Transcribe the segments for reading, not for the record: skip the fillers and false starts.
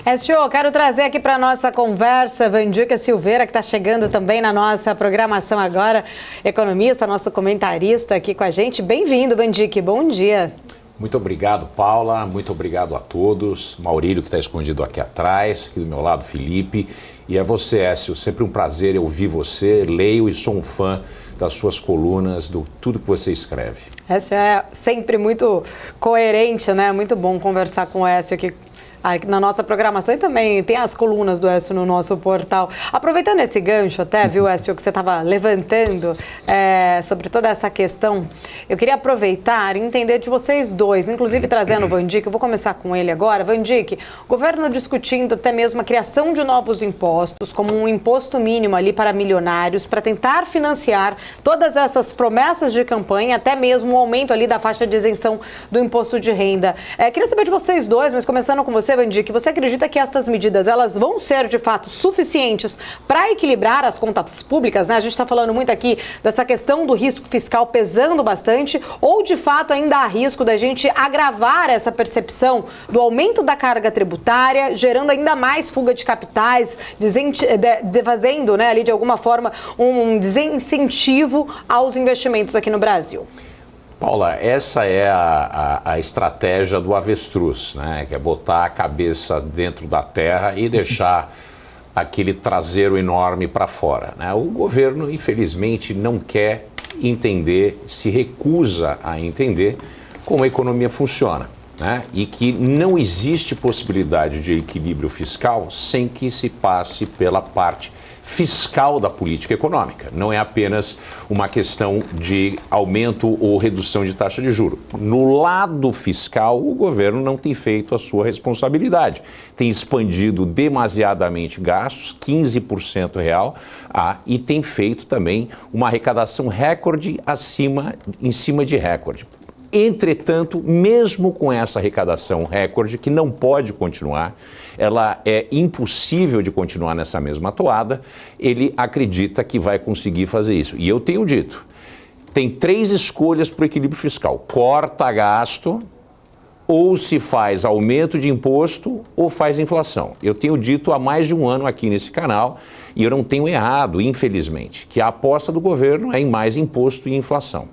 Écio, quero trazer aqui para a nossa conversa Vandica Silveira, que está chegando também na nossa programação agora, economista, nosso comentarista aqui com a gente. Bem-vindo, Vandica, bom dia. Muito obrigado, Paula, muito obrigado a todos. Maurílio, que está escondido aqui atrás, aqui do meu lado, Felipe. E é você, Écio, sempre um prazer ouvir você, leio e sou um fã das suas colunas, do tudo que você escreve. Écio é sempre muito coerente, né? Muito bom conversar com o Écio aqui na nossa programação, e também tem as colunas do Écio no nosso portal. Aproveitando esse gancho até, viu, Écio, que você estava levantando sobre toda essa questão, eu queria aproveitar e entender de vocês dois, inclusive trazendo o Vandica, eu vou começar com ele agora. Vandica, o governo discutindo até mesmo a criação de novos impostos, como um imposto mínimo ali para milionários, para tentar financiar todas essas promessas de campanha, até mesmo o aumento ali da faixa de isenção do imposto de renda. Queria saber de vocês dois, mas começando com você, Vandica, você acredita que estas medidas elas vão ser de fato suficientes para equilibrar as contas públicas, né? A gente está falando muito aqui dessa questão do risco fiscal pesando bastante, ou de fato ainda há risco da gente agravar essa percepção do aumento da carga tributária, gerando ainda mais fuga de capitais, fazendo, né, ali de alguma forma um desincentivo aos investimentos aqui no Brasil? Paula, essa é a estratégia do avestruz, né? Que é botar a cabeça dentro da terra e deixar aquele traseiro enorme para fora, né? O governo, infelizmente, não quer entender, se recusa a entender como a economia funciona, né? E que não existe possibilidade de equilíbrio fiscal sem que se passe pela parte fiscal da política econômica. Não é apenas uma questão de aumento ou redução de taxa de juros. No lado fiscal, o governo não tem feito a sua responsabilidade. Tem expandido demasiadamente gastos, 15% real, e tem feito também uma arrecadação recorde em cima de recorde. Entretanto, mesmo com essa arrecadação recorde, que não pode continuar, ela é impossível de continuar nessa mesma toada, ele acredita que vai conseguir fazer isso. E eu tenho dito, tem 3 escolhas para o equilíbrio fiscal: corta gasto, ou se faz aumento de imposto, ou faz inflação. Eu tenho dito há mais de um ano aqui nesse canal, e eu não tenho errado, infelizmente, que a aposta do governo é em mais imposto e inflação.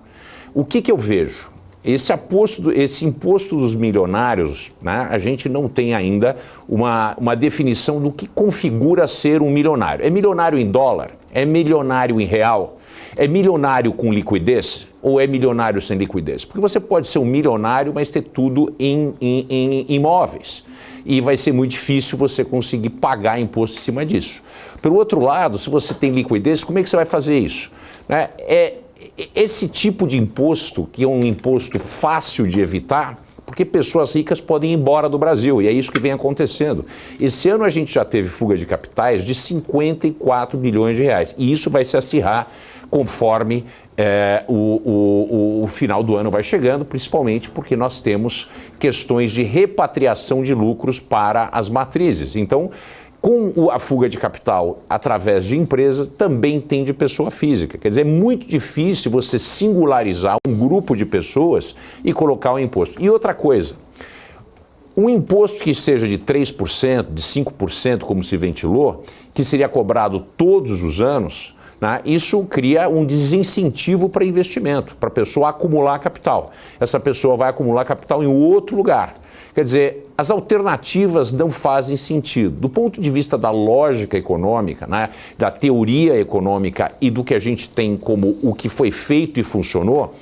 O que eu vejo? Esse imposto dos milionários, né, a gente não tem ainda uma definição do que configura ser um milionário. É milionário em dólar? É milionário em real? É milionário com liquidez ou é milionário sem liquidez? Porque você pode ser um milionário, mas ter tudo em imóveis. E vai ser muito difícil você conseguir pagar imposto em cima disso. Pelo outro lado, se você tem liquidez, como é que você vai fazer isso? Né? Esse tipo de imposto, que é um imposto fácil de evitar, porque pessoas ricas podem ir embora do Brasil, e é isso que vem acontecendo. Esse ano a gente já teve fuga de capitais de 54 bilhões de reais, e isso vai se acirrar conforme o final do ano vai chegando, principalmente porque nós temos questões de repatriação de lucros para as matrizes. Então, com a fuga de capital através de empresa, também tem de pessoa física. Quer dizer, é muito difícil você singularizar um grupo de pessoas e colocar um imposto. E outra coisa, um imposto que seja de 3%, de 5%, como se ventilou, que seria cobrado todos os anos, né, isso cria um desincentivo para investimento, para a pessoa acumular capital. Essa pessoa vai acumular capital em outro lugar. Quer dizer, as alternativas não fazem sentido. Do ponto de vista da lógica econômica, né, da teoria econômica e do que a gente tem como o que foi feito e funcionou,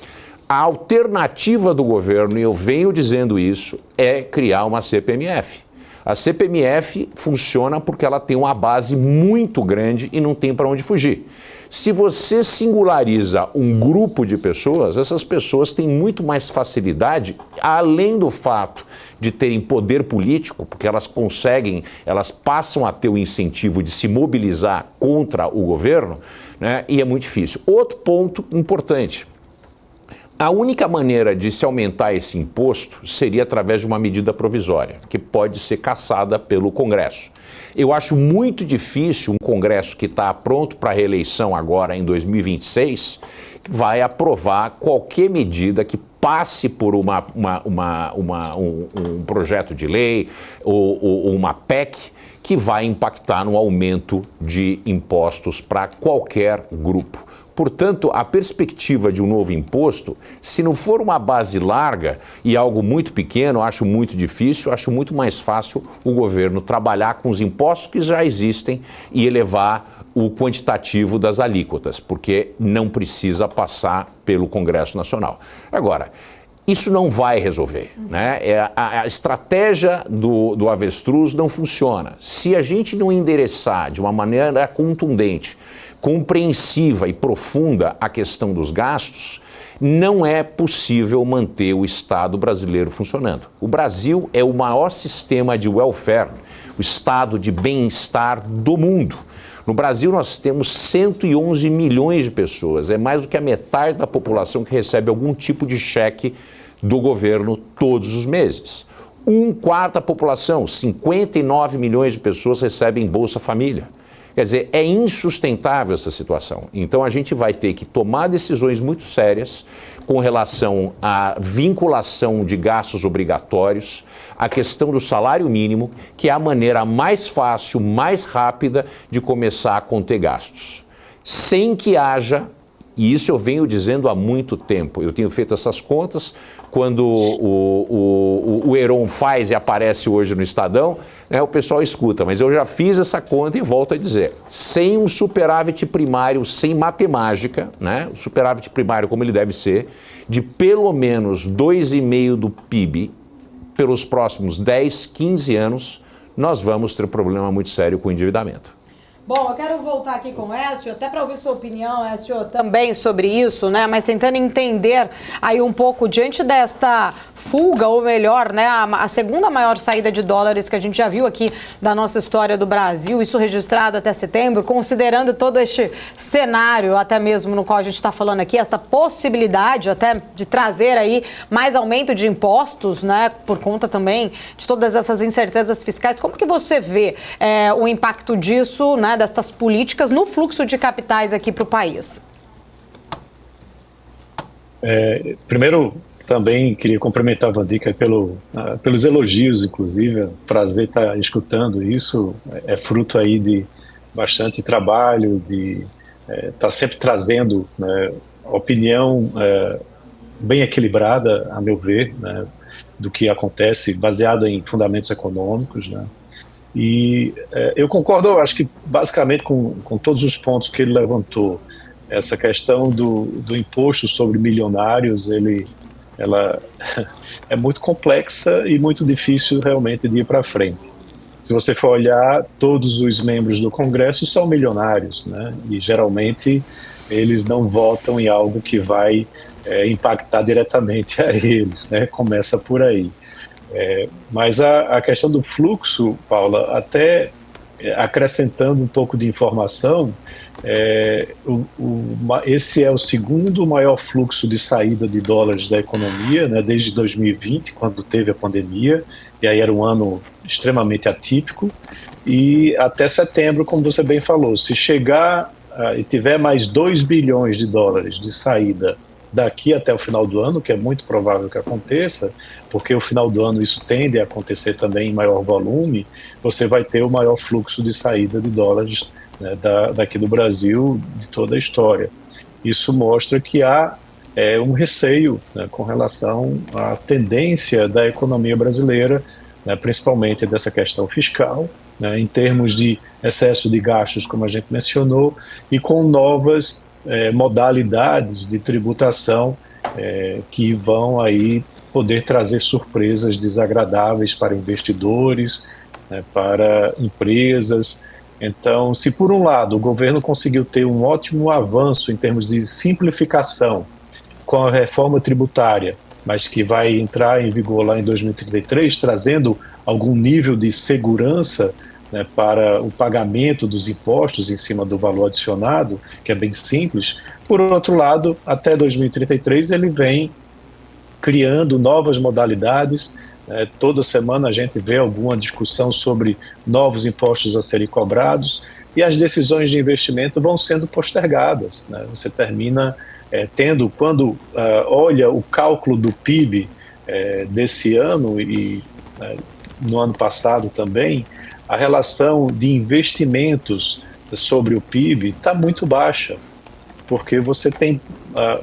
a alternativa do governo, e eu venho dizendo isso, é criar uma CPMF. A CPMF funciona porque ela tem uma base muito grande e não tem para onde fugir. Se você singulariza um grupo de pessoas, essas pessoas têm muito mais facilidade, além do fato de terem poder político, porque elas passam a ter o incentivo de se mobilizar contra o governo, né, e é muito difícil. Outro ponto importante. A única maneira de se aumentar esse imposto seria através de uma medida provisória, que pode ser cassada pelo Congresso. Eu acho muito difícil um Congresso que está pronto para a reeleição agora em 2026 vai aprovar qualquer medida que passe por um projeto de lei ou uma PEC que vai impactar no aumento de impostos para qualquer grupo. Portanto, a perspectiva de um novo imposto, se não for uma base larga e algo muito pequeno, acho muito difícil, acho muito mais fácil o governo trabalhar com os impostos que já existem e elevar o quantitativo das alíquotas, porque não precisa passar pelo Congresso Nacional. Agora, isso não vai resolver, né? A estratégia do avestruz não funciona. Se a gente não endereçar de uma maneira contundente, compreensiva e profunda a questão dos gastos, não é possível manter o Estado brasileiro funcionando. O Brasil é o maior sistema de welfare, o estado de bem-estar do mundo. No Brasil, nós temos 111 milhões de pessoas, é mais do que a metade da população que recebe algum tipo de cheque do governo todos os meses. Um quarto da população, 59 milhões de pessoas, recebem Bolsa Família. Quer dizer, é insustentável essa situação. Então, a gente vai ter que tomar decisões muito sérias com relação à vinculação de gastos obrigatórios, a questão do salário mínimo, que é a maneira mais fácil, mais rápida de começar a conter gastos. Sem que haja, e isso eu venho dizendo há muito tempo, eu tenho feito essas contas, quando o Heron faz e aparece hoje no Estadão, né, o pessoal escuta, mas eu já fiz essa conta e volto a dizer, sem um superávit primário, sem matemática, né, o superávit primário como ele deve ser, de pelo menos 2,5% do PIB, pelos próximos 10, 15 anos, nós vamos ter um problema muito sério com o endividamento. Bom, eu quero voltar aqui com o Écio, até para ouvir sua opinião, Écio, também sobre isso, né? Mas tentando entender aí um pouco, diante desta fuga, ou melhor, né? A segunda maior saída de dólares que a gente já viu aqui da nossa história do Brasil, isso registrado até setembro, considerando todo este cenário, até mesmo no qual a gente está falando aqui, esta possibilidade até de trazer aí mais aumento de impostos, né? Por conta também de todas essas incertezas fiscais. Como que você vê o impacto disso, né? Destas políticas no fluxo de capitais aqui para o país? Primeiro, também queria cumprimentar a Wandica pelos elogios, inclusive. É um prazer estar escutando isso. É fruto aí de bastante trabalho, de estar sempre trazendo, né, opinião bem equilibrada, a meu ver, né, do que acontece, baseado em fundamentos econômicos, né. E eu concordo, acho que basicamente com todos os pontos que ele levantou. Essa questão do imposto sobre milionários, ela é muito complexa e muito difícil realmente de ir para frente. Se você for olhar, todos os membros do Congresso são milionários, né? E geralmente eles não votam em algo que vai impactar diretamente a eles, né? Começa por aí. Mas a questão do fluxo, Paula, até acrescentando um pouco de informação, esse é o segundo maior fluxo de saída de dólares da economia, né, desde 2020, quando teve a pandemia, e aí era um ano extremamente atípico, e até setembro, como você bem falou, se chegar e tiver mais 2 bilhões de dólares de saída daqui até o final do ano, que é muito provável que aconteça, porque o final do ano isso tende a acontecer também em maior volume, você vai ter o maior fluxo de saída de dólares, né, daqui do Brasil, de toda a história. Isso mostra que há um receio, né, com relação à tendência da economia brasileira, né, principalmente dessa questão fiscal, né, em termos de excesso de gastos, como a gente mencionou, e com novas modalidades de tributação que vão aí poder trazer surpresas desagradáveis para investidores, né, para empresas. Então, se por um lado o governo conseguiu ter um ótimo avanço em termos de simplificação com a reforma tributária, mas que vai entrar em vigor lá em 2033, trazendo algum nível de segurança, né, para o pagamento dos impostos em cima do valor adicionado, que é bem simples. Por outro lado, até 2033 ele vem criando novas modalidades. Toda semana a gente vê alguma discussão sobre novos impostos a serem cobrados e as decisões de investimento vão sendo postergadas, né? Você termina quando olha o cálculo do PIB desse ano e no ano passado também, a relação de investimentos sobre o PIB está muito baixa, porque você tem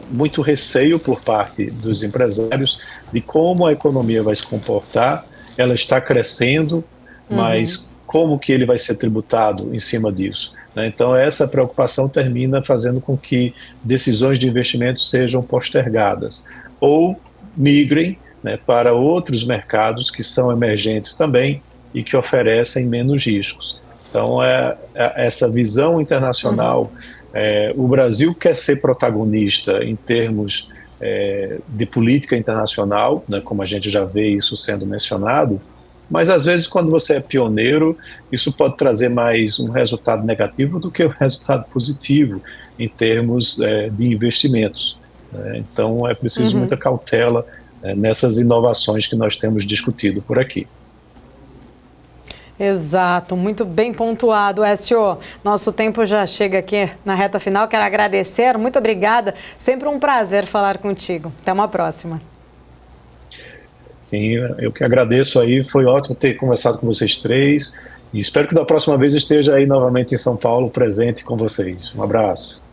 muito receio por parte dos empresários de como a economia vai se comportar. Ela está crescendo, mas como que ele vai ser tributado em cima disso? Então, essa preocupação termina fazendo com que decisões de investimento sejam postergadas ou migrem para outros mercados que são emergentes também e que oferecem menos riscos. Então, essa visão internacional, o Brasil quer ser protagonista em termos de política internacional, como a gente já vê isso sendo mencionado, mas às vezes quando você é pioneiro, isso pode trazer mais um resultado negativo do que um resultado positivo em termos de investimentos. Então, é preciso muita cautela nessas inovações que nós temos discutido por aqui. Exato, muito bem pontuado, Écio. Nosso tempo já chega aqui na reta final. Quero agradecer, muito obrigada. Sempre um prazer falar contigo. Até uma próxima. Sim, eu que agradeço aí. Foi ótimo ter conversado com vocês três. E espero que da próxima vez eu esteja aí novamente em São Paulo, presente com vocês. Um abraço.